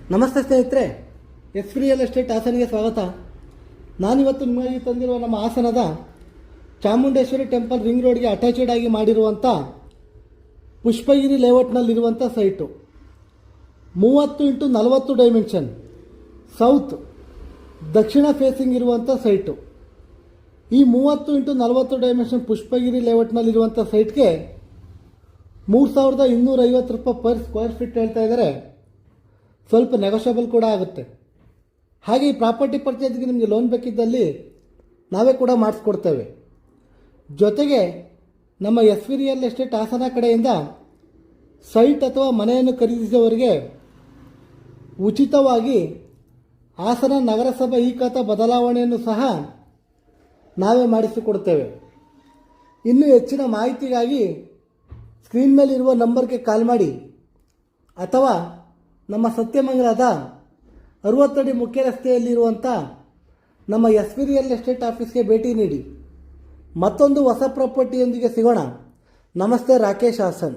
ನಮಸ್ತೆ ಸ್ನೇಹಿತರೆ, S real estate ಹಾಸನಿಗೆ ಸ್ವಾಗತ. ನಾನಿವತ್ತು ನಿಮಗೆ ತಂದಿರುವ ನಮ್ಮ ಹಾಸನದ ಚಾಮುಂಡೇಶ್ವರಿ ಟೆಂಪಲ್ ರಿಂಗ್ ರೋಡ್ಗೆ ಅಟ್ಯಾಚೆಡ್ ಆಗಿ ಮಾಡಿರುವಂಥ ಪುಷ್ಪಗಿರಿ ಲೇಔಟ್ನಲ್ಲಿರುವಂಥ ಸೈಟು 30x40 ಡೈಮೆನ್ಷನ್ ಸೌತ್ ದಕ್ಷಿಣ ಫೇಸಿಂಗ್ ಇರುವಂಥ ಸೈಟು. ಈ 30x40 ಡೈಮೆನ್ಷನ್ ಪುಷ್ಪಗಿರಿ ಲೇಔಟ್ನಲ್ಲಿರುವಂಥ ಸೈಟ್ಗೆ 3250 ರೂಪಾಯಿ ಪರ್ ಸ್ಕ್ವೇರ್ ಫೀಟ್ ಹೇಳ್ತಾ ಇದ್ದಾರೆ. ಸ್ವಲ್ಪ ನೆಗೋಷಿಯಬಲ್ ಕೂಡ ಆಗುತ್ತೆ. ಹಾಗೆ ಈ ಪ್ರಾಪರ್ಟಿ ಪರ್ಚೇಸ್ಗೆ ನಿಮಗೆ ಲೋನ್ ಬೇಕಿದ್ದಲ್ಲಿ ನಾವೇ ಕೂಡ ಮಾಡಿಸ್ಕೊಡ್ತೇವೆ. ಜೊತೆಗೆ ನಮ್ಮ S V real estate Hassan ಕಡೆಯಿಂದ ಸೈಟ್ ಅಥವಾ ಮನೆಯನ್ನು ಖರೀದಿಸುವವರಿಗೆ ಉಚಿತವಾಗಿ ಹಾಸನ ನಗರಸಭೆ ಈ ಖಾತಾ ಬದಲಾವಣೆಯನ್ನು ಸಹ ನಾವೇ ಮಾಡಿಸಿಕೊಡ್ತೇವೆ. ಇನ್ನೂ ಹೆಚ್ಚಿನ ಮಾಹಿತಿಗಾಗಿ ಸ್ಕ್ರೀನ್ ಮೇಲಿರುವ ನಂಬರ್ಗೆ ಕಾಲ್ ಮಾಡಿ ಅಥವಾ ನಮ್ಮ ಸತ್ಯಮಂಗಲದ 60 ಅಡಿ ಮುಖ್ಯ ರಸ್ತೆಯಲ್ಲಿರುವಂಥ ನಮ್ಮ ಎಸ್ ವಿ ರಿಯಲ್ ಎಸ್ಟೇಟ್ ಆಫೀಸ್ಗೆ ಭೇಟಿ ನೀಡಿ. ಮತ್ತೊಂದು ಹೊಸ ಪ್ರಾಪರ್ಟಿಯೊಂದಿಗೆ ಸಿಗೋಣ. ನಮಸ್ತೆ, ರಾಕೇಶ್ ಹಾಸನ್.